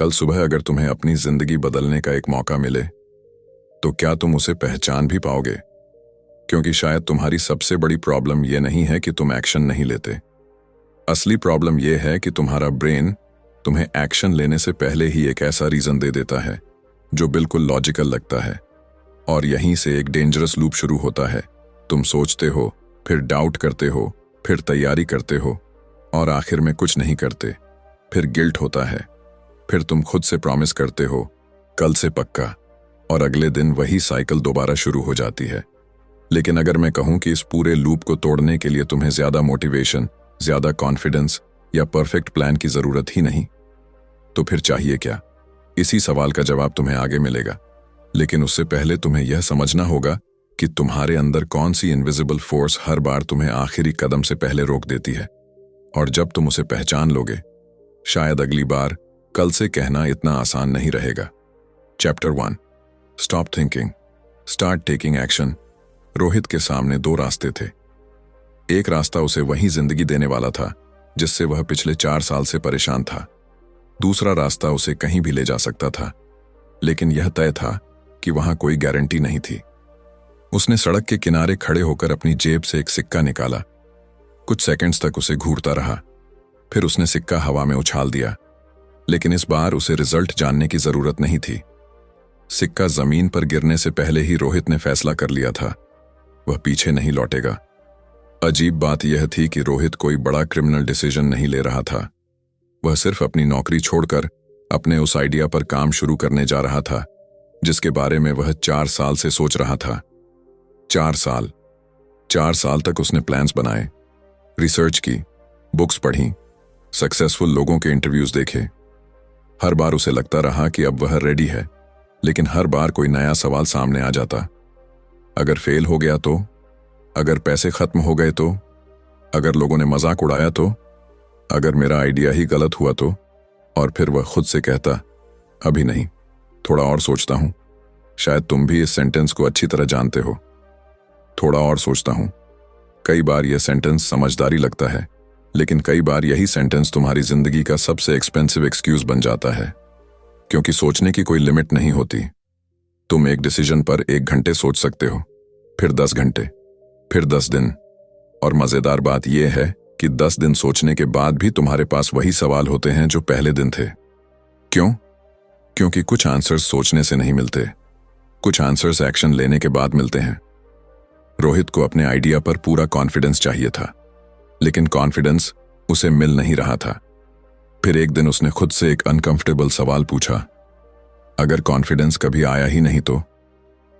कल सुबह अगर तुम्हें अपनी जिंदगी बदलने का एक मौका मिले तो क्या तुम उसे पहचान भी पाओगे? क्योंकि शायद तुम्हारी सबसे बड़ी प्रॉब्लम यह नहीं है कि तुम एक्शन नहीं लेते। असली प्रॉब्लम यह है कि तुम्हारा ब्रेन तुम्हें एक्शन लेने से पहले ही एक ऐसा रीजन दे देता है जो बिल्कुल लॉजिकल लगता है, और यहीं से एक डेंजरस लूप शुरू होता है। तुम सोचते हो, फिर डाउट करते हो, फिर तैयारी करते हो और आखिर में कुछ नहीं करते। फिर गिल्ट होता है, फिर तुम खुद से प्रॉमिस करते हो कल से पक्का, और अगले दिन वही साइकिल दोबारा शुरू हो जाती है। लेकिन अगर मैं कहूं कि इस पूरे लूप को तोड़ने के लिए तुम्हें ज्यादा मोटिवेशन, ज्यादा कॉन्फिडेंस या परफेक्ट प्लान की जरूरत ही नहीं, तो फिर चाहिए क्या? इसी सवाल का जवाब तुम्हें आगे मिलेगा। लेकिन उससे पहले तुम्हें यह समझना होगा कि तुम्हारे अंदर कौन सी इनविजिबल फोर्स हर बार तुम्हें आखिरी कदम से पहले रोक देती है। और जब तुम उसे पहचान लोगे, शायद अगली बार कल से कहना इतना आसान नहीं रहेगा। Chapter 1, stop thinking, start taking action. Rohit के सामने दो रास्ते थे। एक रास्ता उसे वही जिंदगी देने वाला था जिससे वह पिछले 4 साल से परेशान था। दूसरा रास्ता उसे कहीं भी ले जा सकता था, लेकिन यह तय था कि वहां कोई गारंटी नहीं थी। उसने सड़क के किनारे खड़े होकर अपनी जेब से एक सिक्का निकाला। कुछ सेकंड्स तक उसे घूरता रहा, फिर उसने सिक्का हवा में उछाल दिया। लेकिन इस बार उसे रिजल्ट जानने की जरूरत नहीं थी। सिक्का जमीन पर गिरने से पहले ही रोहित ने फैसला कर लिया था, वह पीछे नहीं लौटेगा। अजीब बात यह थी कि रोहित कोई बड़ा क्रिमिनल डिसीजन नहीं ले रहा था। वह सिर्फ अपनी नौकरी छोड़कर अपने उस आइडिया पर काम शुरू करने जा रहा था जिसके बारे में वह 4 साल से सोच रहा था। 4 साल तक उसने प्लान्स बनाए, रिसर्च की, बुक्स पढ़ी, सक्सेसफुल लोगों के इंटरव्यूज देखे। हर बार उसे लगता रहा कि अब वह रेडी है, लेकिन हर बार कोई नया सवाल सामने आ जाता। अगर फेल हो गया तो? अगर पैसे खत्म हो गए तो? अगर लोगों ने मजाक उड़ाया तो? अगर मेरा आइडिया ही गलत हुआ तो? और फिर वह खुद से कहता, अभी नहीं, थोड़ा और सोचता हूं। शायद तुम भी इस सेंटेंस को अच्छी तरह जानते हो, थोड़ा और सोचता हूं। कई बार यह सेंटेंस समझदारी लगता है, लेकिन कई बार यही सेंटेंस तुम्हारी जिंदगी का सबसे एक्सपेंसिव एक्सक्यूज बन जाता है। क्योंकि सोचने की कोई लिमिट नहीं होती। तुम एक डिसीजन पर 1 घंटे सोच सकते हो, फिर 10 घंटे, फिर 10 दिन। और मजेदार बात यह है कि 10 दिन सोचने के बाद भी तुम्हारे पास वही सवाल होते हैं जो पहले दिन थे। क्यों? क्योंकि कुछ आंसर्स सोचने से नहीं मिलते, कुछ आंसर्स एक्शन लेने के बाद मिलते हैं। रोहित को अपने आइडिया पर पूरा कॉन्फिडेंस चाहिए था, लेकिन कॉन्फिडेंस उसे मिल नहीं रहा था। फिर एक दिन उसने खुद से एक अनकंफर्टेबल सवाल पूछा। अगर कॉन्फिडेंस कभी आया ही नहीं तो?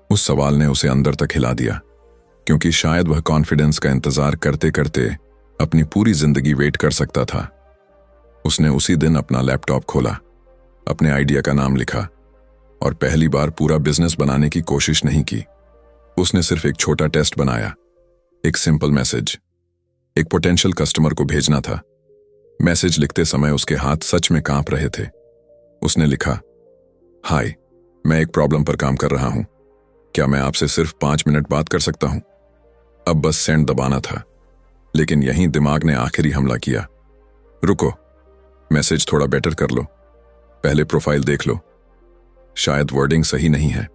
उस सवाल ने उसे अंदर तक हिला दिया, क्योंकि शायद वह कॉन्फिडेंस का इंतजार करते करते अपनी पूरी जिंदगी वेट कर सकता था। उसने उसी दिन अपना लैपटॉप खोला, अपने आइडिया का नाम लिखा और पहली बार पूरा बिजनेस बनाने की कोशिश नहीं की। उसने सिर्फ एक छोटा टेस्ट बनाया, एक सिंपल मैसेज, एक पोटेंशियल कस्टमर को भेजना था। मैसेज लिखते समय उसके हाथ सच में कांप रहे थे। उसने लिखा, हाय, मैं एक प्रॉब्लम पर काम कर रहा हूं, क्या मैं आपसे सिर्फ 5 मिनट बात कर सकता हूं? अब बस सेंड दबाना था, लेकिन यहीं दिमाग ने आखिरी हमला किया। रुको, मैसेज थोड़ा बेटर कर लो, पहले प्रोफाइल देख लो, शायद वर्डिंग सही नहीं है।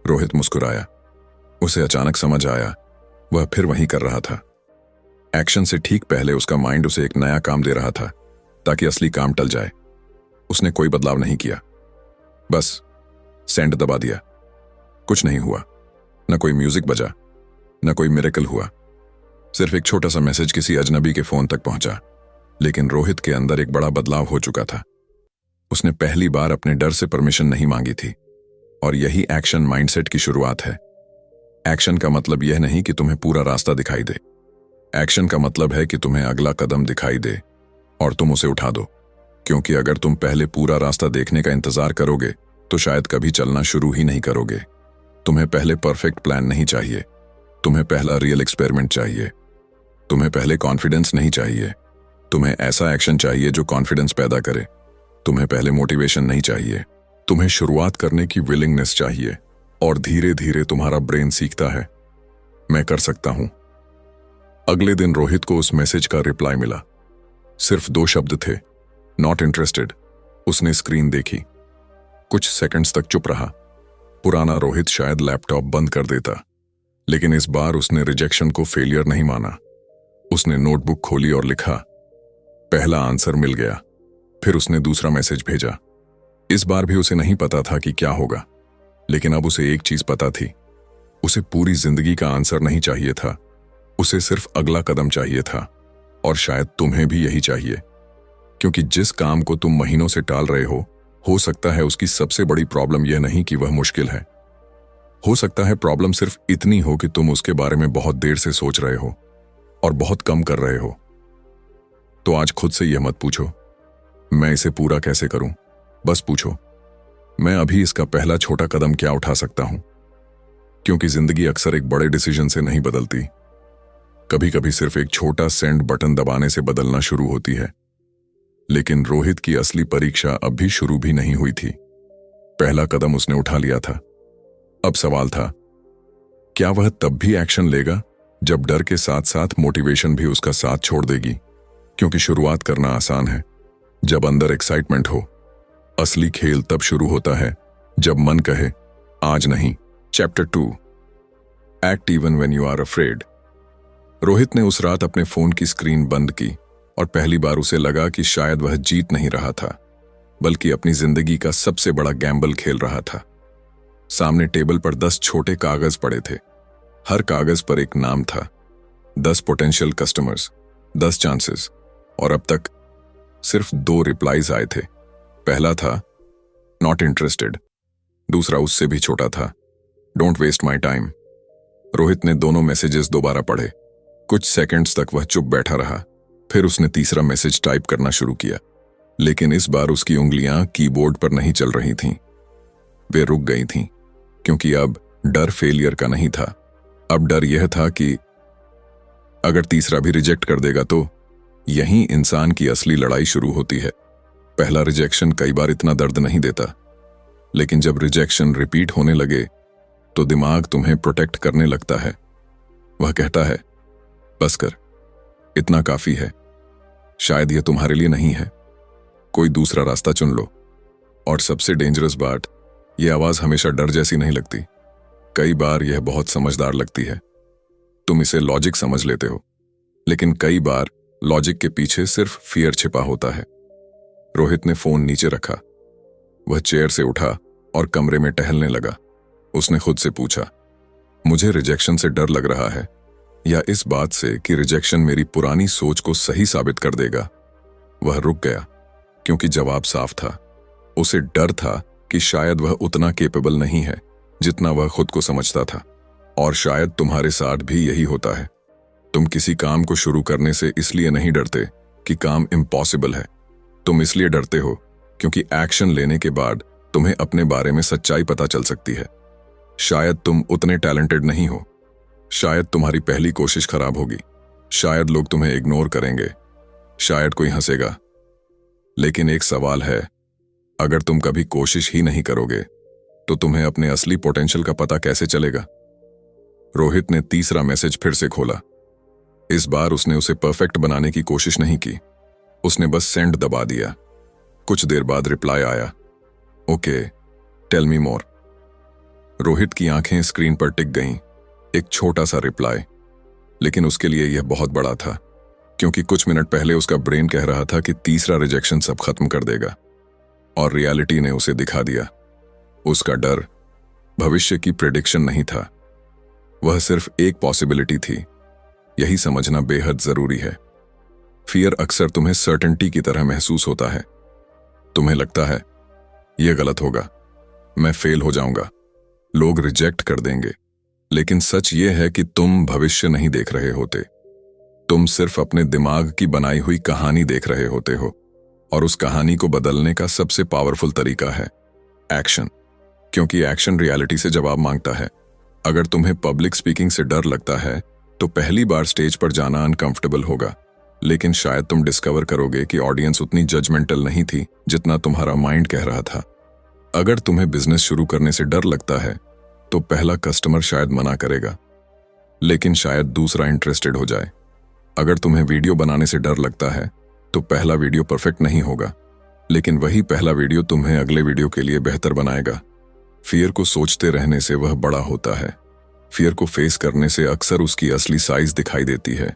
रोहित मुस्कुराया। उसे अचानक समझ आया, वह फिर वहीं कर रहा था। एक्शन से ठीक पहले उसका माइंड उसे एक नया काम दे रहा था ताकि असली काम टल जाए। उसने कोई बदलाव नहीं किया, बस सेंड दबा दिया। कुछ नहीं हुआ, न कोई म्यूजिक बजा, न कोई मिरेकल हुआ। सिर्फ एक छोटा सा मैसेज किसी अजनबी के फोन तक पहुंचा। लेकिन रोहित के अंदर एक बड़ा बदलाव हो चुका था। उसने पहली बार अपने डर से परमिशन नहीं मांगी थी, और यही एक्शन माइंडसेट की शुरुआत है। एक्शन का मतलब यह नहीं कि तुम्हें पूरा रास्ता दिखाई दे। एक्शन का मतलब है कि तुम्हें अगला कदम दिखाई दे और तुम उसे उठा दो। क्योंकि अगर तुम पहले पूरा रास्ता देखने का इंतजार करोगे तो शायद कभी चलना शुरू ही नहीं करोगे। तुम्हें पहले परफेक्ट प्लान नहीं चाहिए, तुम्हें पहला रियल एक्सपेरिमेंट चाहिए। तुम्हें पहले कॉन्फिडेंस नहीं चाहिए, तुम्हें ऐसा एक्शन चाहिए जो कॉन्फिडेंस पैदा करे। तुम्हें पहले मोटिवेशन नहीं चाहिए, तुम्हें शुरुआत करने की विलिंगनेस चाहिए। और धीरे धीरे तुम्हारा ब्रेन सीखता है, मैं कर सकता हूं। अगले दिन रोहित को उस मैसेज का रिप्लाई मिला। सिर्फ 2 शब्द थे, नॉट इंटरेस्टेड। उसने स्क्रीन देखी, कुछ सेकंड्स तक चुप रहा। पुराना रोहित शायद लैपटॉप बंद कर देता, लेकिन इस बार उसने रिजेक्शन को फेलियर नहीं माना। उसने नोटबुक खोली और लिखा। पहला आंसर मिल गया। फिर उसने दूसरा मैसेज भेजा। इस बार भी उसे नहीं पता था कि क्या होगा, लेकिन अब उसे एक चीज पता थी। उसे पूरी जिंदगी का आंसर नहीं चाहिए था, उसे सिर्फ अगला कदम चाहिए था। और शायद तुम्हें भी यही चाहिए, क्योंकि जिस काम को तुम महीनों से टाल रहे हो सकता है उसकी सबसे बड़ी प्रॉब्लम यह नहीं कि वह मुश्किल है। हो सकता है प्रॉब्लम सिर्फ इतनी हो कि तुम उसके बारे में बहुत देर से सोच रहे हो और बहुत कम कर रहे हो। तो आज खुद से यह मत पूछो मैं इसे पूरा कैसे करूं, बस पूछो मैं अभी इसका पहला छोटा कदम क्या उठा सकता हूं। क्योंकि जिंदगी अक्सर एक बड़े डिसीजन से नहीं बदलती, कभी कभी सिर्फ एक छोटा सेंड बटन दबाने से बदलना शुरू होती है। लेकिन रोहित की असली परीक्षा अब भी शुरू भी नहीं हुई थी। पहला कदम उसने उठा लिया था। अब सवाल था, क्या वह तब भी एक्शन लेगा जब डर के साथ साथ मोटिवेशन भी उसका साथ छोड़ देगी? क्योंकि शुरुआत करना आसान है जब अंदर एक्साइटमेंट हो। असली खेल तब शुरू होता है जब मन कहे आज नहीं। Chapter 2, act even when you are afraid. Rohit ने उस रात अपने फोन की स्क्रीन बंद की और पहली बार उसे लगा कि शायद वह जीत नहीं रहा था, बल्कि अपनी जिंदगी का सबसे बड़ा गैम्बल खेल रहा था। सामने टेबल पर 10 छोटे कागज पड़े थे। हर कागज पर एक नाम था, 10 पोटेंशियल कस्टमर्स, 10 चांसेस, और अब तक सिर्फ 2 रिप्लाईज आए थे। पहला था नॉट इंटरेस्टेड, दूसरा उससे भी छोटा था, don't waste my time. Rohit ने दोनों मैसेजेस दोबारा पढ़े। कुछ सेकंड्स तक वह चुप बैठा रहा। फिर उसने तीसरा मैसेज टाइप करना शुरू किया, लेकिन इस बार उसकी उंगलियां कीबोर्ड पर नहीं चल रही थीं। वे रुक गई थीं, क्योंकि अब डर फेलियर का नहीं था। अब डर यह था कि अगर तीसरा भी रिजेक्ट कर देगा तो यहीं इंसान की असली लड़ाई शुरू होती है। पहला रिजेक्शन कई बार इतना दर्द नहीं देता, लेकिन जब रिजेक्शन रिपीट होने लगे तो दिमाग तुम्हें प्रोटेक्ट करने लगता है। वह कहता है बस कर, इतना काफी है, शायद यह तुम्हारे लिए नहीं है, कोई दूसरा रास्ता चुन लो। और सबसे डेंजरस बात, यह आवाज हमेशा डर जैसी नहीं लगती। कई बार यह बहुत समझदार लगती है। तुम इसे लॉजिक समझ लेते हो, लेकिन कई बार लॉजिक के पीछे सिर्फ फियर छिपा होता है। रोहित ने फोन नीचे रखा। वह चेयर से उठा और कमरे में टहलने लगा। उसने खुद से पूछा, मुझे रिजेक्शन से डर लग रहा है या इस बात से कि रिजेक्शन मेरी पुरानी सोच को सही साबित कर देगा? वह रुक गया, क्योंकि जवाब साफ था। उसे डर था कि शायद वह उतना केपेबल नहीं है जितना वह खुद को समझता था। और शायद तुम्हारे साथ भी यही होता है। तुम किसी काम को शुरू करने से इसलिए नहीं डरते कि काम इम्पॉसिबल है। तुम इसलिए डरते हो क्योंकि एक्शन लेने के बाद तुम्हें अपने बारे में सच्चाई पता चल सकती है। शायद तुम उतने टैलेंटेड नहीं हो, शायद तुम्हारी पहली कोशिश खराब होगी, शायद लोग तुम्हें इग्नोर करेंगे, शायद कोई हंसेगा। लेकिन एक सवाल है, अगर तुम कभी कोशिश ही नहीं करोगे तो तुम्हें अपने असली पोटेंशियल का पता कैसे चलेगा? रोहित ने तीसरा मैसेज फिर से खोला। इस बार उसने उसे परफेक्ट बनाने की कोशिश नहीं की, उसने बस सेंड दबा दिया। कुछ देर बाद रिप्लाई आया, ओके, टेल मी मोर। रोहित की आंखें स्क्रीन पर टिक गईं। एक छोटा सा रिप्लाई, लेकिन उसके लिए यह बहुत बड़ा था, क्योंकि कुछ मिनट पहले उसका ब्रेन कह रहा था कि तीसरा रिजेक्शन सब खत्म कर देगा, और रियलिटी ने उसे दिखा दिया। उसका डर भविष्य की प्रेडिक्शन नहीं था, वह सिर्फ एक पॉसिबिलिटी थी। यही समझना बेहद जरूरी है। फियर अक्सर तुम्हें सर्टेनिटी की तरह महसूस होता है। तुम्हें लगता है यह गलत होगा, मैं फेल हो जाऊंगा, लोग रिजेक्ट कर देंगे। लेकिन सच यह है कि तुम भविष्य नहीं देख रहे होते, तुम सिर्फ अपने दिमाग की बनाई हुई कहानी देख रहे होते हो। और उस कहानी को बदलने का सबसे पावरफुल तरीका है एक्शन, क्योंकि एक्शन रियलिटी से जवाब मांगता है। अगर तुम्हें पब्लिक स्पीकिंग से डर लगता है तो पहली बार स्टेज पर जाना अनकंफर्टेबल होगा, लेकिन शायद तुम डिस्कवर करोगे कि ऑडियंस उतनी जजमेंटल नहीं थी जितना तुम्हारा माइंड कह रहा था। अगर तुम्हें बिजनेस शुरू करने से डर लगता है तो पहला कस्टमर शायद मना करेगा, लेकिन शायद दूसरा इंटरेस्टेड हो जाए। अगर तुम्हें वीडियो बनाने से डर लगता है तो पहला वीडियो परफेक्ट नहीं होगा, लेकिन वही पहला वीडियो तुम्हें अगले वीडियो के लिए बेहतर बनाएगा। फियर को सोचते रहने से वह बड़ा होता है। फियर को फेस करने से अक्सर उसकी असली साइज दिखाई देती है।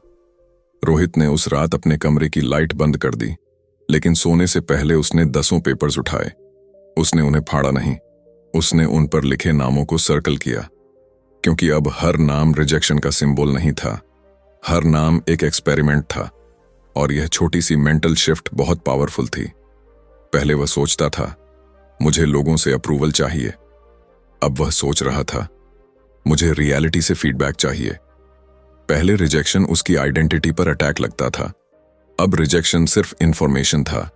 रोहित ने उस रात अपने कमरे की लाइट बंद कर दी, लेकिन सोने से पहले उसने 10 पेपर्स उठाए। उसने उन्हें फाड़ा नहीं, उसने उन पर लिखे नामों को सर्कल किया, क्योंकि अब हर नाम रिजेक्शन का सिंबल नहीं था, हर नाम एक एक्सपेरिमेंट था। और यह छोटी सी मेंटल शिफ्ट बहुत पावरफुल थी। पहले वह सोचता था मुझे लोगों से अप्रूवल चाहिए, अब वह सोच रहा था मुझे रियलिटी से फीडबैक चाहिए। पहले रिजेक्शन उसकी आइडेंटिटी पर अटैक लगता था, अब रिजेक्शन सिर्फ इंफॉर्मेशन था।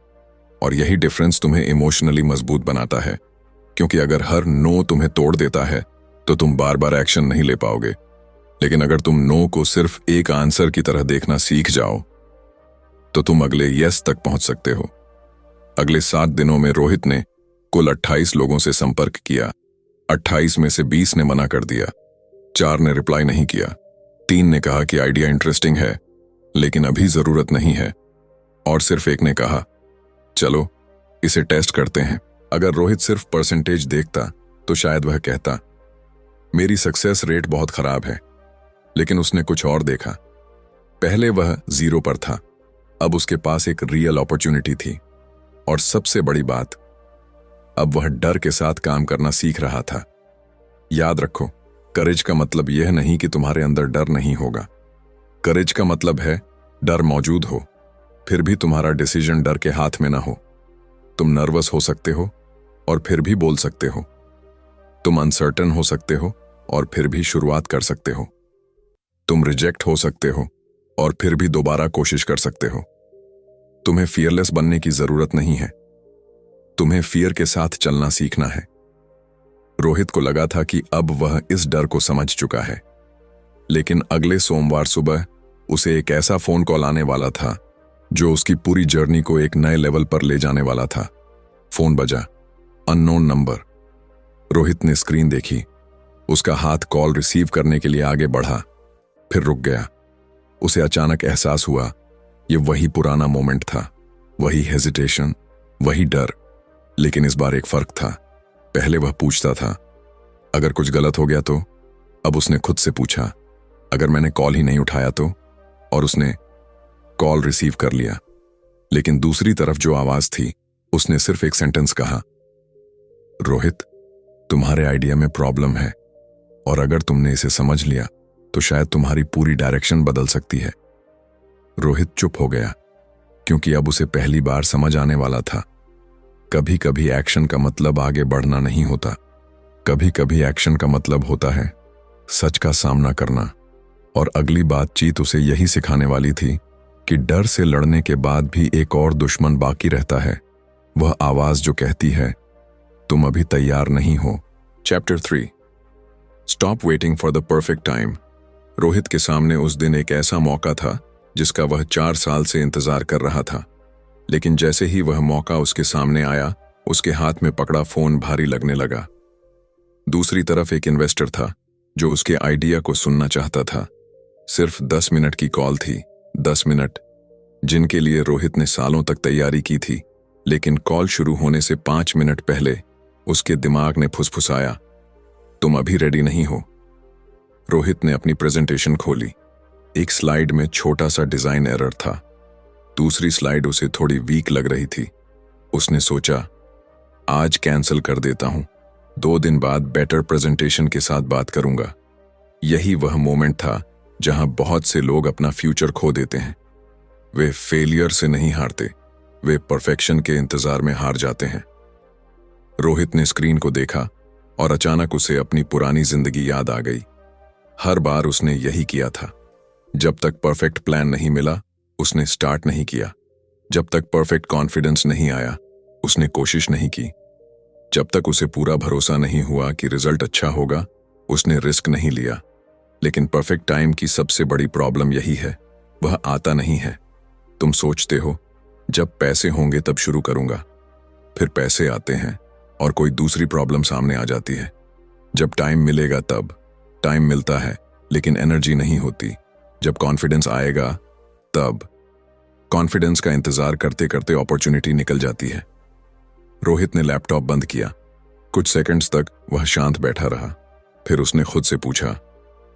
और यही डिफरेंस तुम्हें इमोशनली मजबूत बनाता है, क्योंकि अगर हर नो तुम्हें तोड़ देता है तो तुम बार बार एक्शन नहीं ले पाओगे। लेकिन अगर तुम नो को सिर्फ एक आंसर की तरह देखना सीख जाओ तो तुम अगले यस तक पहुंच सकते हो। अगले 7 दिनों में रोहित ने कुल 28 लोगों से संपर्क किया। 28 में से 20 ने मना कर दिया, 4 ने रिप्लाई नहीं किया, 3 ने कहा कि आइडिया इंटरेस्टिंग है लेकिन अभी जरूरत नहीं है, और सिर्फ 1 ने कहा चलो इसे टेस्ट करते हैं। अगर रोहित सिर्फ परसेंटेज देखता तो शायद वह कहता मेरी सक्सेस रेट बहुत खराब है, लेकिन उसने कुछ और देखा। पहले वह 0 पर था, अब उसके पास एक रियल अपॉर्चुनिटी थी। और सबसे बड़ी बात, अब वह डर के साथ काम करना सीख रहा था। याद रखो, करेज का मतलब यह नहीं कि तुम्हारे अंदर डर नहीं होगा। करेज का मतलब है डर मौजूद हो, फिर भी तुम्हारा डिसीजन डर के हाथ में ना हो। तुम नर्वस हो सकते हो और फिर भी बोल सकते हो। तुम अनसर्टन हो सकते हो और फिर भी शुरुआत कर सकते हो। तुम रिजेक्ट हो सकते हो और फिर भी दोबारा कोशिश कर सकते हो। तुम्हें फियरलेस बनने की जरूरत नहीं है, तुम्हें फियर के साथ चलना सीखना है। रोहित को लगा था कि अब वह इस डर को समझ चुका है, लेकिन अगले सोमवार सुबह उसे एक ऐसा फोन कॉल आने वाला था जो उसकी पूरी जर्नी को एक नए लेवल पर ले जाने वाला था। फोन बजा, अननोन नंबर। रोहित ने स्क्रीन देखी, उसका हाथ कॉल रिसीव करने के लिए आगे बढ़ा, फिर रुक गया। उसे अचानक एहसास हुआ ये वही पुराना मोमेंट था, वही हेजिटेशन, वही डर। लेकिन इस बार एक फर्क था। पहले वह पूछता था अगर कुछ गलत हो गया तो, अब उसने खुद से पूछा अगर मैंने कॉल ही नहीं उठाया तो, और उसने कॉल रिसीव कर लिया। लेकिन दूसरी तरफ जो आवाज थी, उसने सिर्फ एक सेंटेंस कहा, रोहित, तुम्हारे आइडिया में प्रॉब्लम है और अगर तुमने इसे समझ लिया तो शायद तुम्हारी पूरी डायरेक्शन बदल सकती है। रोहित चुप हो गया, क्योंकि अब उसे पहली बार समझ आने वाला था कभी कभी एक्शन का मतलब आगे बढ़ना नहीं होता, कभी कभी एक्शन का मतलब होता है सच का सामना करना। और अगली बातचीत उसे यही सिखाने वाली थी कि डर से लड़ने के बाद भी एक और दुश्मन बाकी रहता है, वह आवाज जो कहती है तुम अभी तैयार नहीं हो। Chapter 3, stop waiting for the perfect time. Rohit के सामने उस दिन एक ऐसा मौका था जिसका वह 4 साल से इंतजार कर रहा था। लेकिन जैसे ही वह मौका उसके सामने आया, उसके हाथ में पकड़ा फोन भारी लगने लगा। दूसरी तरफ एक इन्वेस्टर था जो उसके आइडिया को सुनना चाहता था। सिर्फ 10 मिनट की कॉल थी, 10 मिनट जिनके लिए रोहित ने सालों तक तैयारी की थी। लेकिन कॉल शुरू होने से 5 मिनट पहले उसके दिमाग ने फुसफुसाया, तुम अभी रेडी नहीं हो। रोहित ने अपनी प्रेजेंटेशन खोली। एक स्लाइड में छोटा सा डिजाइन एरर था, दूसरी स्लाइड उसे थोड़ी वीक लग रही थी। उसने सोचा आज कैंसिल कर देता हूं, 2 दिन बाद बेटर प्रेजेंटेशन के साथ बात करूंगा। यही वह मोमेंट था जहां बहुत से लोग अपना फ्यूचर खो देते हैं। वे फेलियर से नहीं हारते, वे परफेक्शन के इंतजार में हार जाते हैं। रोहित ने स्क्रीन को देखा और अचानक उसे अपनी पुरानी जिंदगी याद आ गई। हर बार उसने यही किया था। जब तक परफेक्ट प्लान नहीं मिला, उसने स्टार्ट नहीं किया। जब तक परफेक्ट कॉन्फिडेंस नहीं आया, उसने कोशिश नहीं की। जब तक उसे पूरा भरोसा नहीं हुआ कि रिजल्ट अच्छा होगा, उसने रिस्क नहीं लिया। लेकिन परफेक्ट टाइम की सबसे बड़ी प्रॉब्लम यही है, वह आता नहीं है। तुम सोचते हो जब पैसे होंगे तब शुरू करूंगा, फिर पैसे आते हैं और कोई दूसरी प्रॉब्लम सामने आ जाती है। जब टाइम मिलेगा तब, टाइम मिलता है लेकिन एनर्जी नहीं होती। जब कॉन्फिडेंस आएगा तब, कॉन्फिडेंस का इंतजार करते करते अपॉर्चुनिटी निकल जाती है। रोहित ने लैपटॉप बंद किया। कुछ सेकंड्स तक वह शांत बैठा रहा। फिर उसने खुद से पूछा,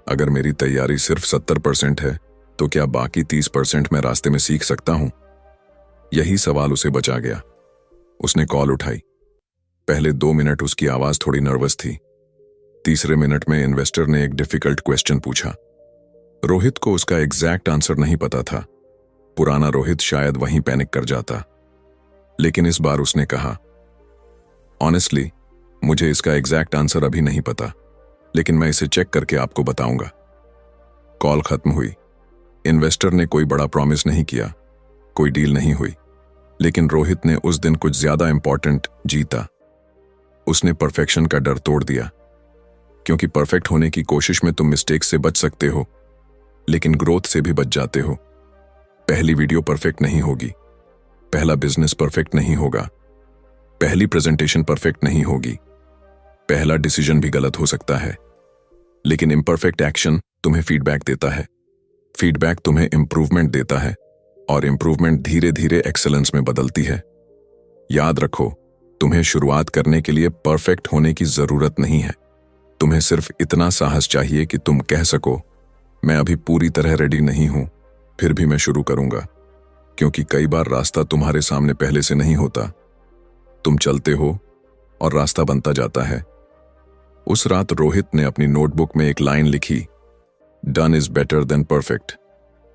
अगर मेरी तैयारी सिर्फ 70% है तो क्या बाकी 30% मैं रास्ते में सीख सकता हूं? यही सवाल उसे बचा गया। उसने कॉल उठाई। पहले 2 मिनट उसकी आवाज थोड़ी नर्वस थी। तीसरे मिनट में इन्वेस्टर ने एक डिफिकल्ट क्वेश्चन पूछा। रोहित को उसका एग्जैक्ट आंसर नहीं पता था। पुराना रोहित शायद वहीं पैनिक कर जाता, लेकिन इस बार उसने कहा, ऑनेस्टली मुझे इसका एग्जैक्ट आंसर अभी नहीं पता, लेकिन मैं इसे चेक करके आपको बताऊंगा। कॉल खत्म हुई। इन्वेस्टर ने कोई बड़ा प्रॉमिस नहीं किया, कोई डील नहीं हुई, लेकिन रोहित ने उस दिन कुछ ज्यादा इंपॉर्टेंट जीता। उसने परफेक्शन का डर तोड़ दिया, क्योंकि परफेक्ट होने की कोशिश में तुम मिस्टेक से बच सकते हो, लेकिन ग्रोथ से भी बच जाते हो। पहली वीडियो परफेक्ट नहीं होगी, पहला बिजनेस परफेक्ट नहीं होगा, पहली प्रेजेंटेशन परफेक्ट नहीं होगी, पहला डिसीजन भी गलत हो सकता है, लेकिन इम्परफेक्ट एक्शन तुम्हें फीडबैक देता है, फीडबैक तुम्हें इंप्रूवमेंट देता है, और इंप्रूवमेंट धीरे धीरे एक्सेलेंस में बदलती है। याद रखो, तुम्हें शुरुआत करने के लिए परफेक्ट होने की जरूरत नहीं है। तुम्हें सिर्फ इतना साहस चाहिए कि तुम कह सको, मैं अभी पूरी तरह रेडी नहीं हूं, फिर भी मैं शुरू करूंगा। क्योंकि कई बार रास्ता तुम्हारे सामने पहले से नहीं होता, तुम चलते हो और रास्ता बनता जाता है। उस रात रोहित ने अपनी नोटबुक में एक लाइन लिखी, done is better than perfect.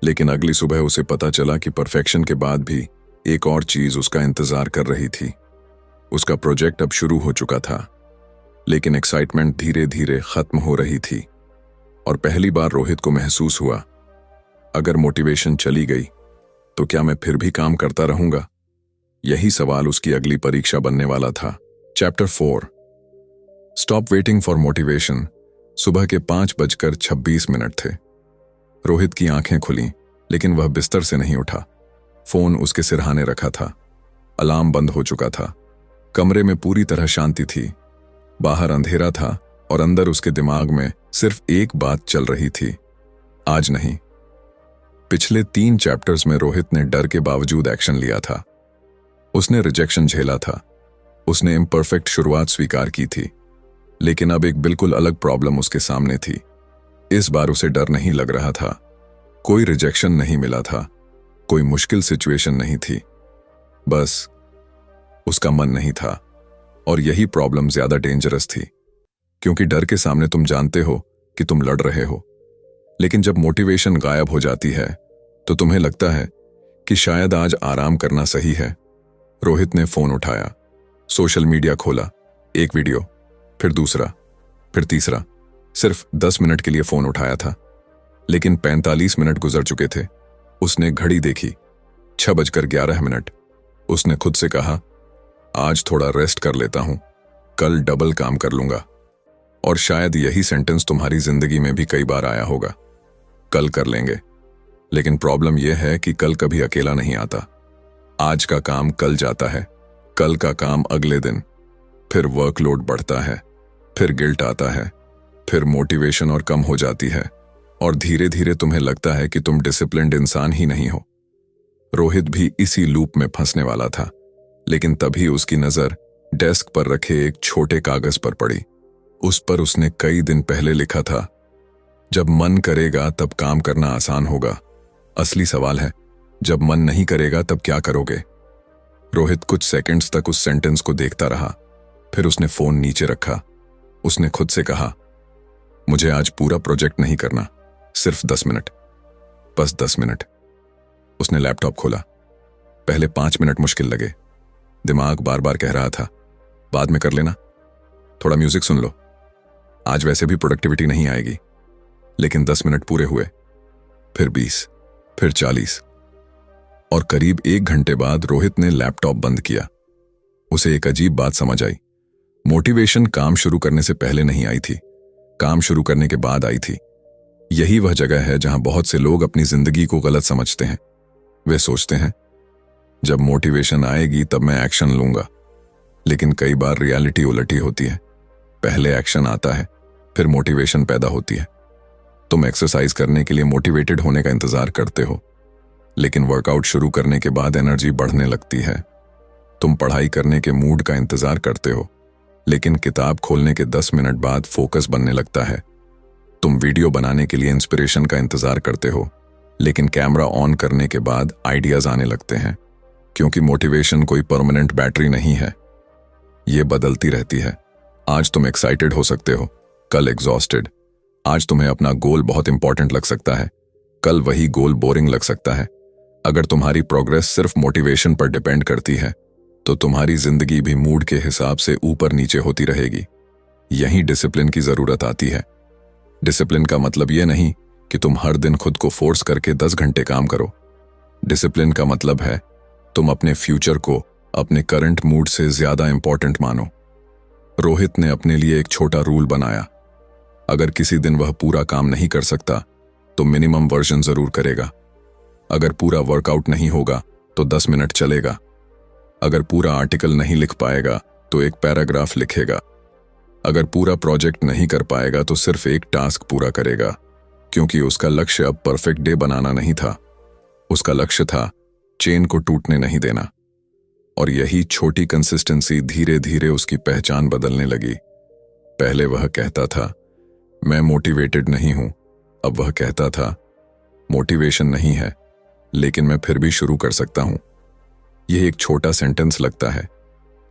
लेकिन अगली सुबह उसे पता चला कि परफेक्शन के बाद भी एक और चीज उसका इंतजार कर रही थी। उसका प्रोजेक्ट अब शुरू हो चुका था, लेकिन एक्साइटमेंट धीरे धीरे खत्म हो रही थी। और पहली बार रोहित को महसूस हुआ, अगर मोटिवेशन चली गई तो क्या मैं फिर भी काम करता रहूंगा? यही सवाल उसकी अगली परीक्षा बनने वाला था। Chapter 4, stop waiting for motivation. सुबह के 5:26 थे। रोहित की आंखें खुलीं, लेकिन वह बिस्तर से नहीं उठा। फोन उसके सिरहाने रखा था। अलार्म बंद हो चुका था। कमरे में पूरी तरह शांति थी। बाहर अंधेरा था और अंदर उसके दिमाग में सिर्फ एक बात चल रही थी, आज नहीं। पिछले 3 चैप्टर्स में रोहित ने डर के बावजूद एक्शन लिया था। उसने रिजेक्शन झेला था, उसने इम्परफेक्ट शुरुआत स्वीकार की थी, लेकिन अब एक बिल्कुल अलग प्रॉब्लम उसके सामने थी। इस बार उसे डर नहीं लग रहा था, कोई रिजेक्शन नहीं मिला था, कोई मुश्किल सिचुएशन नहीं थी, बस उसका मन नहीं था। और यही प्रॉब्लम ज्यादा डेंजरस थी, क्योंकि डर के सामने तुम जानते हो कि तुम लड़ रहे हो, लेकिन जब मोटिवेशन गायब हो जाती है तो तुम्हें लगता है कि शायद आज आराम करना सही है। रोहित ने फोन उठाया, सोशल मीडिया खोला, एक वीडियो, फिर दूसरा, फिर तीसरा। सिर्फ 10 मिनट के लिए फोन उठाया था, लेकिन 45 मिनट गुजर चुके थे। उसने घड़ी देखी, 6:11। उसने खुद से कहा, आज थोड़ा रेस्ट कर लेता हूं, कल डबल काम कर लूंगा। और शायद यही सेंटेंस तुम्हारी जिंदगी में भी कई बार आया होगा, कल कर लेंगे। लेकिन प्रॉब्लम यह है कि कल कभी अकेला नहीं आता। आज का काम कल जाता है, कल का काम अगले दिन, फिर वर्कलोड बढ़ता है, फिर गिल्ट आता है, फिर मोटिवेशन और कम हो जाती है, और धीरे धीरे तुम्हें लगता है कि तुम डिसिप्लिन्ड इंसान ही नहीं हो। रोहित भी इसी लूप में फंसने वाला था, लेकिन तभी उसकी नजर डेस्क पर रखे एक छोटे कागज पर पड़ी। उस पर उसने कई दिन पहले लिखा था, जब मन करेगा तब काम करना आसान होगा। असली सवाल है, जब मन नहीं करेगा तब क्या करोगे? रोहित कुछ सेकंड्स तक उस सेंटेंस को देखता रहा, फिर उसने फोन नीचे रखा। उसने खुद से कहा, मुझे आज पूरा प्रोजेक्ट नहीं करना, सिर्फ 10 मिनट, बस 10 मिनट। उसने लैपटॉप खोला। पहले 5 मिनट मुश्किल लगे। दिमाग बार बार कह रहा था, बाद में कर लेना, थोड़ा म्यूजिक सुन लो, आज वैसे भी प्रोडक्टिविटी नहीं आएगी। लेकिन 10 मिनट पूरे हुए, फिर 20, फिर 40, और करीब 1 घंटे बाद रोहित ने लैपटॉप बंद किया। उसे एक अजीब बात समझ आई। मोटिवेशन काम शुरू करने से पहले नहीं आई थी, काम शुरू करने के बाद आई थी। यही वह जगह है जहां बहुत से लोग अपनी जिंदगी को गलत समझते हैं। वे सोचते हैं, जब मोटिवेशन आएगी तब मैं एक्शन लूंगा, लेकिन कई बार रियलिटी उलटी होती है। पहले एक्शन आता है, फिर मोटिवेशन पैदा होती है। तुम एक्सरसाइज करने के लिए मोटिवेटेड होने का इंतजार करते हो, लेकिन वर्कआउट शुरू करने के बाद एनर्जी बढ़ने लगती है। तुम पढ़ाई करने के मूड का इंतजार करते हो, लेकिन किताब खोलने के 10 मिनट बाद फोकस बनने लगता है। तुम वीडियो बनाने के लिए इंस्पिरेशन का इंतजार करते हो, लेकिन कैमरा ऑन करने के बाद आइडियाज आने लगते हैं, क्योंकि मोटिवेशन कोई परमानेंट बैटरी नहीं है, ये बदलती रहती है। आज तुम एक्साइटेड हो सकते हो, कल एग्जॉस्टेड। आज तुम्हें अपना गोल बहुत इंपॉर्टेंट लग सकता है, कल वही गोल बोरिंग लग सकता है। अगर तुम्हारी प्रोग्रेस सिर्फ मोटिवेशन पर डिपेंड करती है, तो तुम्हारी जिंदगी भी मूड के हिसाब से ऊपर नीचे होती रहेगी। यही डिसिप्लिन की जरूरत आती है। डिसिप्लिन का मतलब यह नहीं कि तुम हर दिन खुद को फोर्स करके 10 घंटे काम करो। डिसिप्लिन का मतलब है तुम अपने फ्यूचर को अपने करंट मूड से ज्यादा इंपॉर्टेंट मानो। रोहित ने अपने लिए एक छोटा रूल बनाया। अगर किसी दिन वह पूरा काम नहीं कर सकता तो मिनिमम वर्जन जरूर करेगा। अगर पूरा वर्कआउट नहीं होगा तो 10 मिनट चलेगा। अगर पूरा आर्टिकल नहीं लिख पाएगा तो एक पैराग्राफ लिखेगा। अगर पूरा प्रोजेक्ट नहीं कर पाएगा तो सिर्फ एक टास्क पूरा करेगा, क्योंकि उसका लक्ष्य अब परफेक्ट डे बनाना नहीं था। उसका लक्ष्य था चेन को टूटने नहीं देना। और यही छोटी कंसिस्टेंसी धीरे धीरे उसकी पहचान बदलने लगी। पहले वह कहता था, मैं मोटिवेटेड नहीं हूं। अब वह कहता था, मोटिवेशन नहीं है, लेकिन मैं फिर भी शुरू कर सकता हूं। यह एक छोटा सेंटेंस लगता है,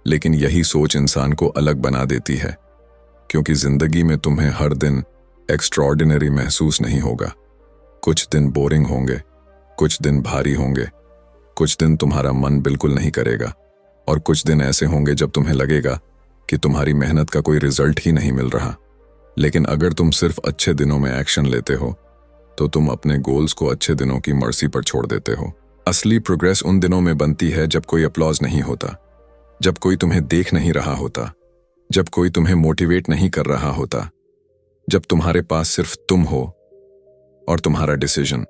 लेकिन यही सोच इंसान को अलग बना देती है, क्योंकि जिंदगी में तुम्हें हर दिन एक्स्ट्राऑर्डिनरी महसूस नहीं होगा। कुछ दिन बोरिंग होंगे, कुछ दिन भारी होंगे, कुछ दिन तुम्हारा मन बिल्कुल नहीं करेगा, और कुछ दिन ऐसे होंगे जब तुम्हें लगेगा कि तुम्हारी मेहनत का कोई रिजल्ट ही नहीं मिल रहा। लेकिन अगर तुम सिर्फ अच्छे दिनों में एक्शन लेते हो, तो तुम अपने गोल्स को अच्छे दिनों की मर्जी पर छोड़ देते हो। असली प्रोग्रेस उन दिनों में बनती है जब कोई अपलॉज नहीं होता, जब कोई तुम्हें देख नहीं रहा होता, जब कोई तुम्हें मोटिवेट नहीं कर रहा होता, जब तुम्हारे पास सिर्फ तुम हो और तुम्हारा डिसीजन।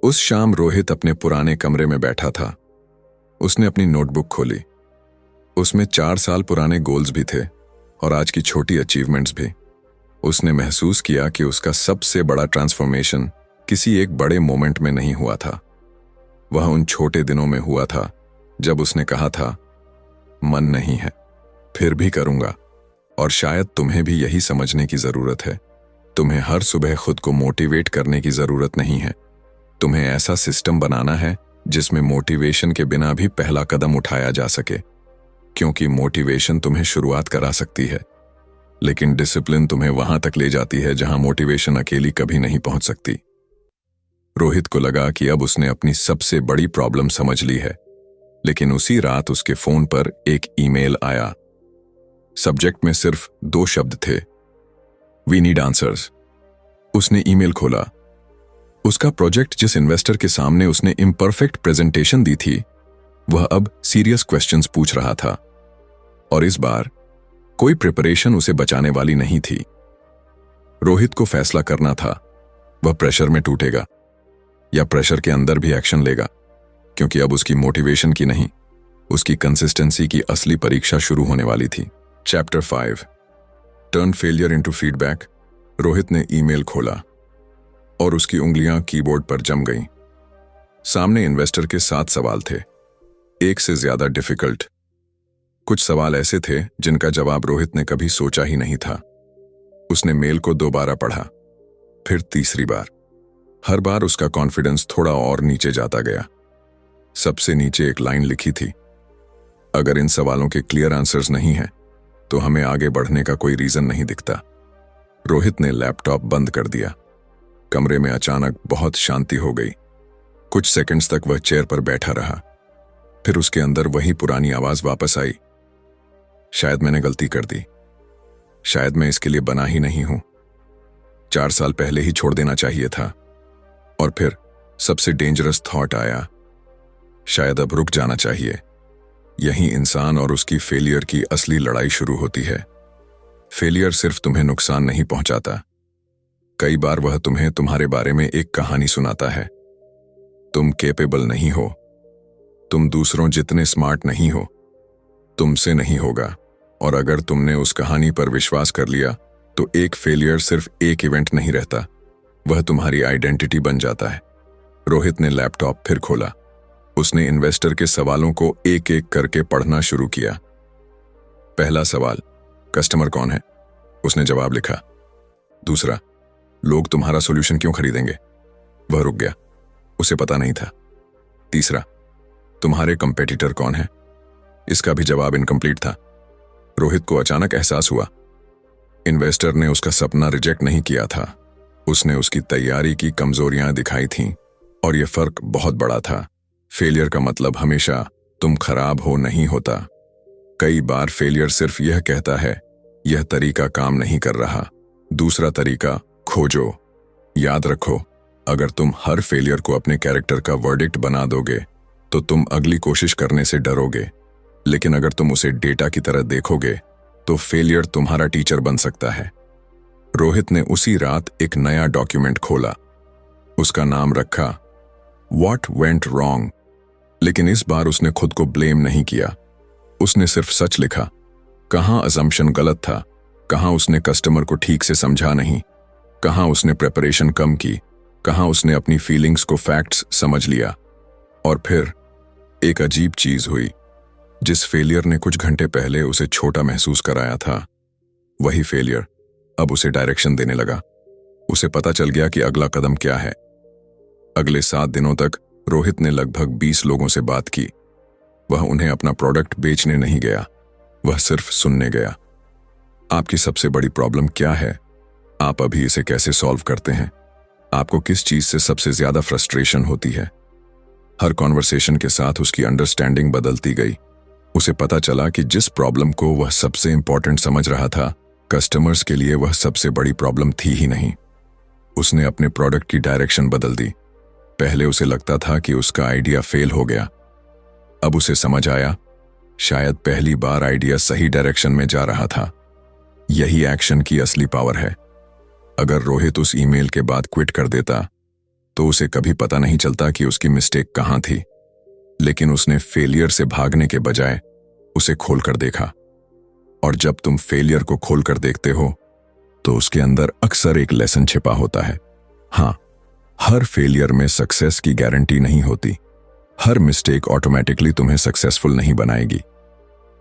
उस शाम रोहित अपने पुराने कमरे में बैठा था। उसने अपनी नोटबुक खोली। उसमें 4 साल पुराने गोल्स भी थे और आज की छोटी अचीवमेंट्स भी। उसने महसूस किया कि उसका सबसे बड़ा ट्रांसफॉर्मेशन किसी एक बड़े मोमेंट में नहीं हुआ था। वह उन छोटे दिनों में हुआ था जब उसने कहा था, मन नहीं है, फिर भी करूंगा। और शायद तुम्हें भी यही समझने की जरूरत है। तुम्हें हर सुबह खुद को मोटिवेट करने की जरूरत नहीं है। तुम्हें ऐसा सिस्टम बनाना है जिसमें मोटिवेशन के बिना भी पहला कदम उठाया जा सके, क्योंकि मोटिवेशन तुम्हें शुरुआत करा सकती है, लेकिन डिसिप्लिन तुम्हें वहां तक ले जाती है जहां मोटिवेशन अकेली कभी नहीं पहुंच सकती। रोहित को लगा कि अब उसने अपनी सबसे बड़ी प्रॉब्लम समझ ली है, लेकिन उसी रात उसके फोन पर एक ईमेल आया। सब्जेक्ट में सिर्फ 2 शब्द थे, वी नीड आंसर्स। उसने ईमेल खोला। उसका प्रोजेक्ट जिस इन्वेस्टर के सामने उसने इम्परफेक्ट प्रेजेंटेशन दी थी, वह अब सीरियस क्वेश्चंस पूछ रहा था, और इस बार कोई प्रिपरेशन उसे बचाने वाली नहीं थी। रोहित को फैसला करना था, वह प्रेशर में टूटेगा या प्रेशर के अंदर भी एक्शन लेगा, क्योंकि अब उसकी मोटिवेशन की नहीं, उसकी कंसिस्टेंसी की असली परीक्षा शुरू होने वाली थी। Chapter 5, turn failure into feedback. Rohit ने ईमेल खोला और उसकी उंगलियां कीबोर्ड पर जम गईं। सामने इन्वेस्टर के 7 सवाल थे, एक से ज्यादा डिफिकल्ट। कुछ सवाल ऐसे थे जिनका जवाब रोहित ने कभी सोचा ही नहीं था। उसने मेल को 2 बार पढ़ा, फिर तीसरी बार। हर बार उसका कॉन्फिडेंस थोड़ा और नीचे जाता गया। सबसे नीचे एक लाइन लिखी थी, अगर इन सवालों के क्लियर आंसर्स नहीं हैं, तो हमें आगे बढ़ने का कोई रीजन नहीं दिखता। रोहित ने लैपटॉप बंद कर दिया। कमरे में अचानक बहुत शांति हो गई। कुछ सेकंड्स तक वह चेयर पर बैठा रहा। फिर उसके अंदर वही पुरानी आवाज वापस आई, शायद मैंने गलती कर दी, शायद मैं इसके लिए बना ही नहीं हूं, 4 साल पहले ही छोड़ देना चाहिए था। और फिर सबसे डेंजरस थॉट आया, शायद अब रुक जाना चाहिए। यही इंसान और उसकी फेलियर की असली लड़ाई शुरू होती है। फेलियर सिर्फ तुम्हें नुकसान नहीं पहुंचाता, कई बार वह तुम्हें तुम्हारे बारे में एक कहानी सुनाता है। तुम कैपेबल नहीं हो, तुम दूसरों जितने स्मार्ट नहीं हो, तुमसे नहीं होगा। और अगर तुमने उस कहानी पर विश्वास कर लिया, तो एक फेलियर सिर्फ एक इवेंट नहीं रहता, वह तुम्हारी आइडेंटिटी बन जाता है। रोहित ने लैपटॉप फिर खोला। उसने इन्वेस्टर के सवालों को एक एक करके पढ़ना शुरू किया। पहला सवाल, कस्टमर कौन है? उसने जवाब लिखा। दूसरा, लोग तुम्हारा सॉल्यूशन क्यों खरीदेंगे? वह रुक गया, उसे पता नहीं था। तीसरा, तुम्हारे कंपेटिटर कौन है? इसका भी जवाब इनकम्प्लीट था। रोहित को अचानक एहसास हुआ, इन्वेस्टर ने उसका सपना रिजेक्ट नहीं किया था, उसने उसकी तैयारी की कमजोरियां दिखाई थीं, और यह फर्क बहुत बड़ा था। फेलियर का मतलब हमेशा तुम खराब हो नहीं होता। कई बार फेलियर सिर्फ यह कहता है, यह तरीका काम नहीं कर रहा, दूसरा तरीका खोजो। याद रखो, अगर तुम हर फेलियर को अपने कैरेक्टर का वर्डिक्ट बना दोगे तो तुम अगली कोशिश करने से डरोगे, लेकिन अगर तुम उसे डेटा की तरह देखोगे तो फेलियर तुम्हारा टीचर बन सकता है। रोहित ने उसी रात एक नया डॉक्यूमेंट खोला। उसका नाम रखा What Went Wrong, लेकिन इस बार उसने खुद को ब्लेम नहीं किया। उसने सिर्फ सच लिखा, कहाँ असम्पशन गलत था, कहाँ उसने कस्टमर को ठीक से समझा नहीं, कहाँ उसने प्रिपरेशन कम की, कहाँ उसने अपनी फीलिंग्स को फैक्ट्स समझ लिया। और फिर एक अजीब चीज हुई। जिस फेलियर ने कुछ घंटे पहले उसे छोटा महसूस कराया था, वही फेलियर अब उसे डायरेक्शन देने लगा। उसे पता चल गया कि अगला कदम क्या है। अगले 7 दिनों तक रोहित ने लगभग 20 लोगों से बात की। वह उन्हें अपना प्रोडक्ट बेचने नहीं गया, वह सिर्फ सुनने गया। आपकी सबसे बड़ी प्रॉब्लम क्या है? आप अभी इसे कैसे सॉल्व करते हैं? आपको किस चीज से सबसे ज्यादा फ्रस्ट्रेशन होती है? हर कॉन्वर्सेशन के साथ उसकी अंडरस्टैंडिंग बदलती गई। उसे पता चला कि जिस प्रॉब्लम को वह सबसे इंपॉर्टेंट समझ रहा था, कस्टमर्स के लिए वह सबसे बड़ी प्रॉब्लम थी ही नहीं। उसने अपने प्रोडक्ट की डायरेक्शन बदल दी। पहले उसे लगता था कि उसका आइडिया फेल हो गया, अब उसे समझ आया, शायद पहली बार आइडिया सही डायरेक्शन में जा रहा था। यही एक्शन की असली पावर है। अगर रोहित उस ईमेल के बाद क्विट कर देता तो उसे कभी पता नहीं चलता कि उसकी मिस्टेक कहाँ थी, लेकिन उसने फेलियर से भागने के बजाय उसे खोलकर देखा। और जब तुम फेलियर को खोलकर देखते हो तो उसके अंदर अक्सर एक लेसन छिपा होता है। हाँ, हर फेलियर में सक्सेस की गारंटी नहीं होती। हर मिस्टेक ऑटोमेटिकली तुम्हें सक्सेसफुल नहीं बनाएगी।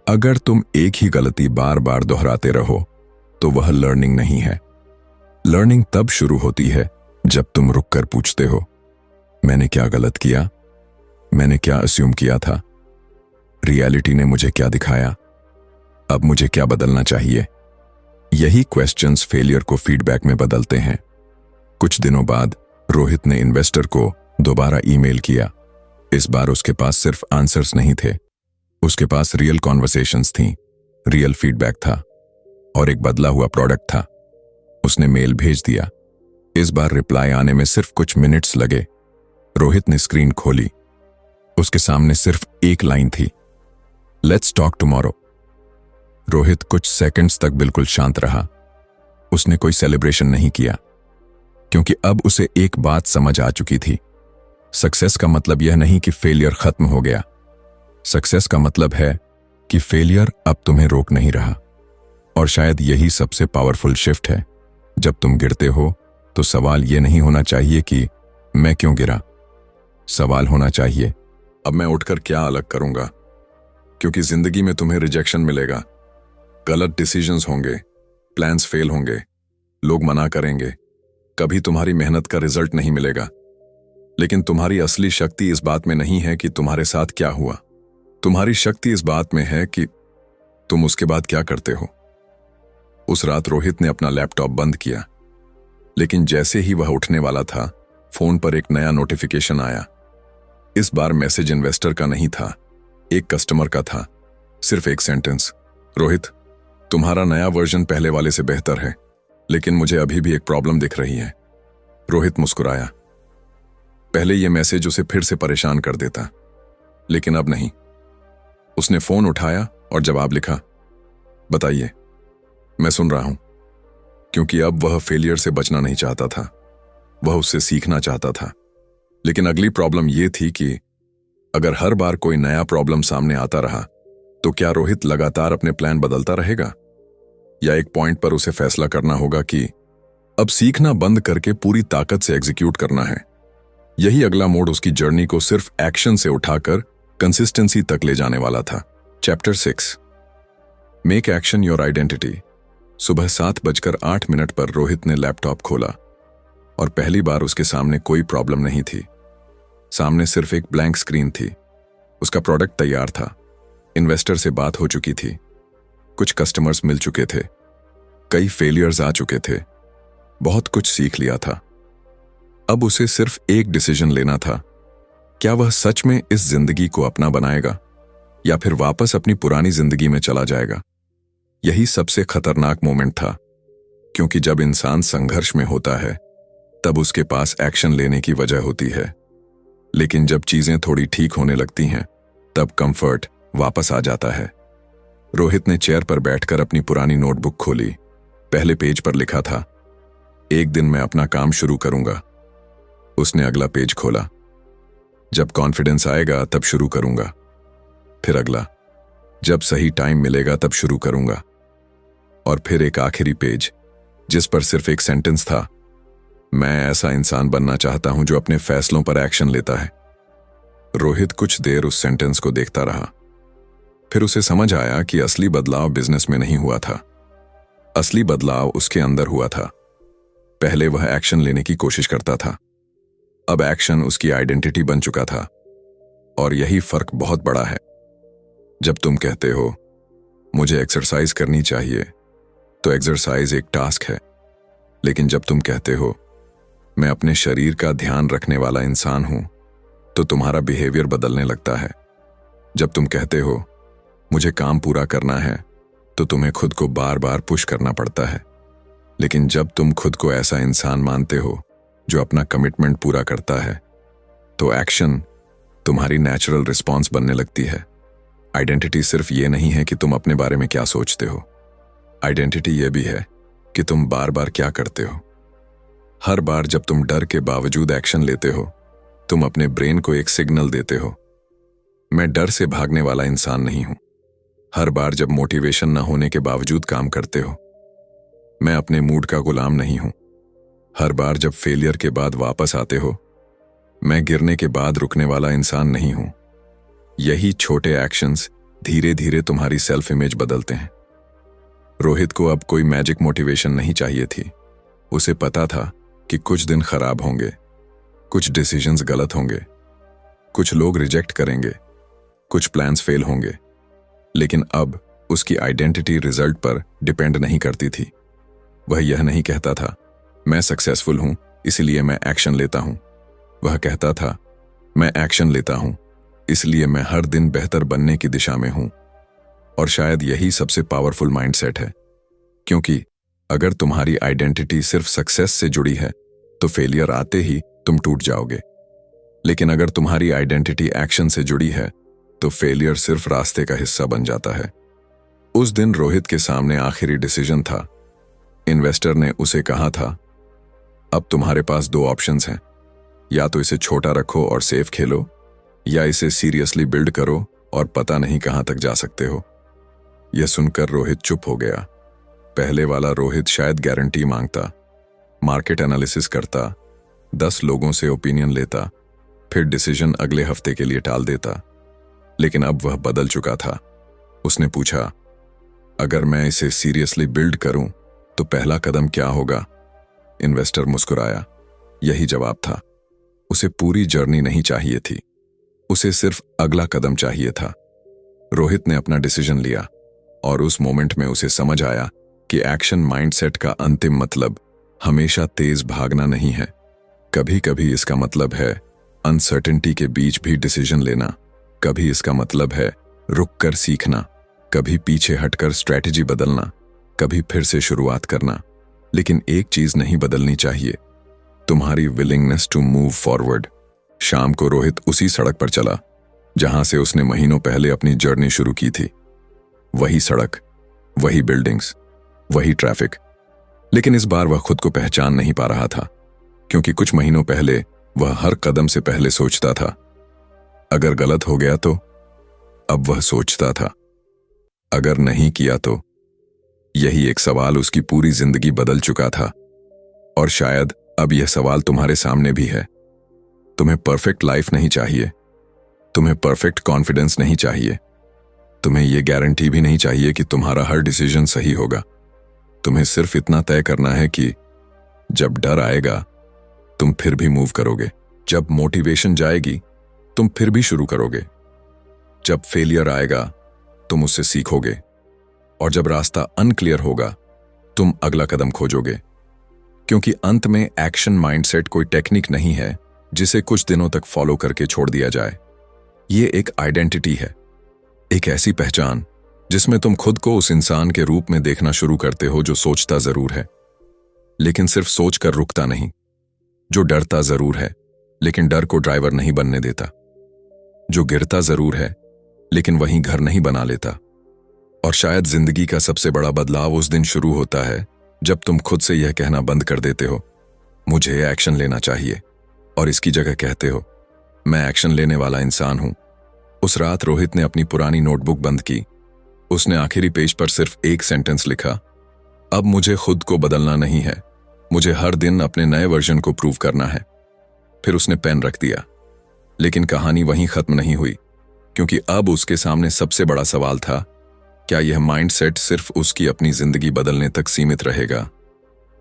अगर तुम एक ही गलती बार बार दोहराते रहो तो वह लर्निंग नहीं है। लर्निंग तब शुरू होती है जब तुम रुककर पूछते हो, मैंने क्या गलत किया? मैंने क्या अस्यूम किया था? रियलिटी ने मुझे क्या दिखाया? अब मुझे क्या बदलना चाहिए? यही क्वेश्चंस फेलियर को फीडबैक में बदलते हैं। कुछ दिनों बाद रोहित ने इन्वेस्टर को दोबारा ईमेल किया। इस बार उसके पास सिर्फ आंसर्स नहीं थे, उसके पास रियल कॉन्वर्सेशंस थीं, रियल फीडबैक था और एक बदला हुआ प्रोडक्ट था। उसने मेल भेज दिया। इस बार रिप्लाई आने में सिर्फ कुछ मिनट्स लगे। रोहित ने स्क्रीन खोली। उसके सामने सिर्फ एक लाइन थी, लेट्स टॉक टुमारो। रोहित कुछ सेकंड्स तक बिल्कुल शांत रहा। उसने कोई सेलिब्रेशन नहीं किया, क्योंकि अब उसे एक बात समझ आ चुकी थी। सक्सेस का मतलब यह नहीं कि फेलियर खत्म हो गया। सक्सेस का मतलब है कि फेलियर अब तुम्हें रोक नहीं रहा। और शायद यही सबसे पावरफुल शिफ्ट है। जब तुम गिरते हो तो सवाल यह नहीं होना चाहिए कि मैं क्यों गिरा। सवाल होना चाहिए, अब मैं उठकर क्या अलग करूंगा? क्योंकि जिंदगी में तुम्हें रिजेक्शन मिलेगा, गलत डिसीजंस होंगे, प्लान्स फेल होंगे, लोग मना करेंगे, कभी तुम्हारी मेहनत का रिजल्ट नहीं मिलेगा। लेकिन तुम्हारी असली शक्ति इस बात में नहीं है कि तुम्हारे साथ क्या हुआ। तुम्हारी शक्ति इस बात में है कि तुम उसके बाद क्या करते हो। उस रात रोहित ने अपना लैपटॉप बंद किया, लेकिन जैसे ही वह उठने वाला था, फोन पर एक नया नोटिफिकेशन आया। इस बार मैसेज इन्वेस्टर का नहीं था, एक कस्टमर का था। सिर्फ एक सेंटेंस, रोहित, तुम्हारा नया वर्जन पहले वाले से बेहतर है, लेकिन मुझे अभी भी एक प्रॉब्लम दिख रही है। रोहित मुस्कुराया। पहले यह मैसेज उसे फिर से परेशान कर देता, लेकिन अब नहीं। उसने फोन उठाया और जवाब लिखा, बताइए, मैं सुन रहा हूं। क्योंकि अब वह फेलियर से बचना नहीं चाहता था, वह उससे सीखना चाहता था। लेकिन अगली प्रॉब्लम यह थी कि अगर हर बार कोई नया प्रॉब्लम सामने आता रहा तो क्या रोहित लगातार अपने प्लान बदलता रहेगा, या एक पॉइंट पर उसे फैसला करना होगा कि अब सीखना बंद करके पूरी ताकत से एग्जीक्यूट करना है। यही अगला मोड़ उसकी जर्नी को सिर्फ एक्शन से उठाकर कंसिस्टेंसी तक ले जाने वाला था। Chapter 6, make action your identity. सुबह 7:08 पर रोहित ने लैपटॉप खोला और पहली बार उसके सामने कोई प्रॉब्लम नहीं थी। सामने सिर्फ एक ब्लैंक स्क्रीन थी। उसका प्रोडक्ट तैयार था, इन्वेस्टर से बात हो चुकी थी, कुछ कस्टमर्स मिल चुके थे, कई फेलियर्स आ चुके थे, बहुत कुछ सीख लिया था। अब उसे सिर्फ एक डिसीजन लेना था, क्या वह सच में इस जिंदगी को अपना बनाएगा या फिर वापस अपनी पुरानी जिंदगी में चला जाएगा। यही सबसे खतरनाक मोमेंट था, क्योंकि जब इंसान संघर्ष में होता है तब उसके पास एक्शन लेने की वजह होती है, लेकिन जब चीजें थोड़ी ठीक होने लगती हैं तब कंफर्ट वापस आ जाता है। रोहित ने चेयर पर बैठकर अपनी पुरानी नोटबुक खोली। पहले पेज पर लिखा था, एक दिन मैं अपना काम शुरू करूंगा। उसने अगला पेज खोला, जब कॉन्फिडेंस आएगा तब शुरू करूंगा। फिर अगला, जब सही टाइम मिलेगा तब शुरू करूंगा। और फिर एक आखिरी पेज जिस पर सिर्फ एक सेंटेंस था, मैं ऐसा इंसान बनना चाहता हूं जो अपने फैसलों पर एक्शन लेता है। रोहित कुछ देर उस सेंटेंस को देखता रहा। फिर उसे समझ आया कि असली बदलाव बिजनेस में नहीं हुआ था, असली बदलाव उसके अंदर हुआ था। पहले वह एक्शन लेने की कोशिश करता था, अब एक्शन उसकी आइडेंटिटी बन चुका था। और यही फर्क बहुत बड़ा है। जब तुम कहते हो मुझे एक्सरसाइज करनी चाहिए, तो एक्सरसाइज एक टास्क है, लेकिन जब तुम कहते हो मैं अपने शरीर का ध्यान रखने वाला इंसान हूं, तो तुम्हारा बिहेवियर बदलने लगता है। जब तुम कहते हो मुझे काम पूरा करना है, तो तुम्हें खुद को बार बार पुश करना पड़ता है। लेकिन जब तुम खुद को ऐसा इंसान मानते हो जो अपना कमिटमेंट पूरा करता है, तो एक्शन तुम्हारी नेचुरल रिस्पॉन्स बनने लगती है। आइडेंटिटी सिर्फ ये नहीं है कि तुम अपने बारे में क्या सोचते हो, आइडेंटिटी ये भी है कि तुम बार बार क्या करते हो। हर बार जब तुम डर के बावजूद एक्शन लेते हो, तुम अपने ब्रेन को एक सिग्नल देते हो, मैं डर से भागने वाला इंसान नहीं हूं। हर बार जब मोटिवेशन न होने के बावजूद काम करते हो, मैं अपने मूड का गुलाम नहीं हूं। हर बार जब फेलियर के बाद वापस आते हो, मैं गिरने के बाद रुकने वाला इंसान नहीं हूं। यही छोटे एक्शंस धीरे धीरे तुम्हारी सेल्फ इमेज बदलते हैं। रोहित को अब कोई मैजिक मोटिवेशन नहीं चाहिए थी। उसे पता था कि कुछ दिन खराब होंगे, कुछ डिसीजंस गलत होंगे, कुछ लोग रिजेक्ट करेंगे, कुछ प्लान्स फेल होंगे, लेकिन अब उसकी आइडेंटिटी रिजल्ट पर डिपेंड नहीं करती थी। वह यह नहीं कहता था मैं सक्सेसफुल हूं इसलिए मैं एक्शन लेता हूं। वह कहता था मैं एक्शन लेता हूं इसलिए मैं हर दिन बेहतर बनने की दिशा में हूं। और शायद यही सबसे पावरफुल माइंडसेट है, क्योंकि अगर तुम्हारी आइडेंटिटी सिर्फ सक्सेस से जुड़ी है तो फेलियर आते ही तुम टूट जाओगे। लेकिन अगर तुम्हारी आइडेंटिटी एक्शन से जुड़ी है तो फेलियर सिर्फ रास्ते का हिस्सा बन जाता है। उस दिन रोहित के सामने आखिरी डिसीजन था। इन्वेस्टर ने उसे कहा था, अब तुम्हारे पास दो ऑप्शंस हैं, या तो इसे छोटा रखो और सेफ खेलो, या इसे सीरियसली बिल्ड करो और पता नहीं कहां तक जा सकते हो। यह सुनकर रोहित चुप हो गया। पहले वाला रोहित शायद गारंटी मांगता, मार्केट एनालिसिस करता, 10 लोगों से ओपिनियन लेता, फिर डिसीजन अगले हफ्ते के लिए टाल देता। लेकिन अब वह बदल चुका था। उसने पूछा, अगर मैं इसे सीरियसली बिल्ड करूं तो पहला कदम क्या होगा? इन्वेस्टर मुस्कुराया। यही जवाब था। उसे पूरी जर्नी नहीं चाहिए थी, उसे सिर्फ अगला कदम चाहिए था। रोहित ने अपना डिसीजन लिया और उस मोमेंट में उसे समझ आया कि एक्शन माइंडसेट का अंतिम मतलब हमेशा तेज भागना नहीं है। कभी कभी इसका मतलब है अनसर्टेनिटी के बीच भी डिसीजन लेना, कभी इसका मतलब है रुककर सीखना, कभी पीछे हटकर स्ट्रैटेजी बदलना, कभी फिर से शुरुआत करना। लेकिन एक चीज नहीं बदलनी चाहिए, तुम्हारी विलिंगनेस टू मूव फॉरवर्ड। शाम को रोहित उसी सड़क पर चला जहां से उसने महीनों पहले अपनी जर्नी शुरू की थी। वही सड़क, वही बिल्डिंग्स, वही ट्रैफिक। लेकिन इस बार वह खुद को पहचान नहीं पा रहा था, क्योंकि कुछ महीनों पहले वह हर कदम से पहले सोचता था, अगर गलत हो गया तो? अब वह सोचता था, अगर नहीं किया तो? यही एक सवाल उसकी पूरी जिंदगी बदल चुका था। और शायद अब यह सवाल तुम्हारे सामने भी है। तुम्हें परफेक्ट लाइफ नहीं चाहिए, तुम्हें परफेक्ट कॉन्फिडेंस नहीं चाहिए, तुम्हें यह गारंटी भी नहीं चाहिए कि तुम्हारा हर डिसीजन सही होगा। तुम्हें सिर्फ इतना तय करना है कि जब डर आएगा तुम फिर भी मूव करोगे, जब मोटिवेशन जाएगी तुम फिर भी शुरू करोगे, जब फेलियर आएगा तुम उससे सीखोगे, और जब रास्ता अनक्लियर होगा तुम अगला कदम खोजोगे। क्योंकि अंत में एक्शन माइंडसेट कोई टेक्निक नहीं है जिसे कुछ दिनों तक फॉलो करके छोड़ दिया जाए। ये एक आइडेंटिटी है, एक ऐसी पहचान जिसमें तुम खुद को उस इंसान के रूप में देखना शुरू करते हो जो सोचता जरूर है लेकिन सिर्फ सोचकर रुकता नहीं, जो डरता जरूर है लेकिन डर को ड्राइवर नहीं बनने देता, जो गिरता जरूर है लेकिन वहीं घर नहीं बना लेता। और शायद जिंदगी का सबसे बड़ा बदलाव उस दिन शुरू होता है जब तुम खुद से यह कहना बंद कर देते हो, मुझे एक्शन लेना चाहिए, और इसकी जगह कहते हो, मैं एक्शन लेने वाला इंसान हूं। उस रात रोहित ने अपनी पुरानी नोटबुक बंद की। उसने आखिरी पेज पर सिर्फ एक सेंटेंस लिखा, अब मुझे खुद को बदलना नहीं है, मुझे हर दिन अपने नए वर्जन को प्रूव करना है। फिर उसने पेन रख दिया। लेकिन कहानी वहीं खत्म नहीं हुई, क्योंकि अब उसके सामने सबसे बड़ा सवाल था, क्या यह माइंडसेट सिर्फ उसकी अपनी जिंदगी बदलने तक सीमित रहेगा,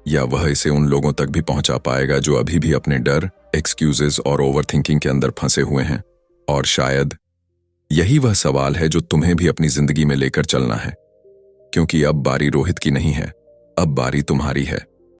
या वह इसे उन लोगों तक भी पहुंचा पाएगा जो अभी भी अपने डर, एक्सक्यूजेस और ओवरथिंकिंग के अंदर फंसे हुए हैं। और शायद यही वह सवाल है जो तुम्हें भी अपनी जिंदगी में लेकर चलना है, क्योंकि अब बारी रोहित की नहीं है, अब बारी तुम्हारी है।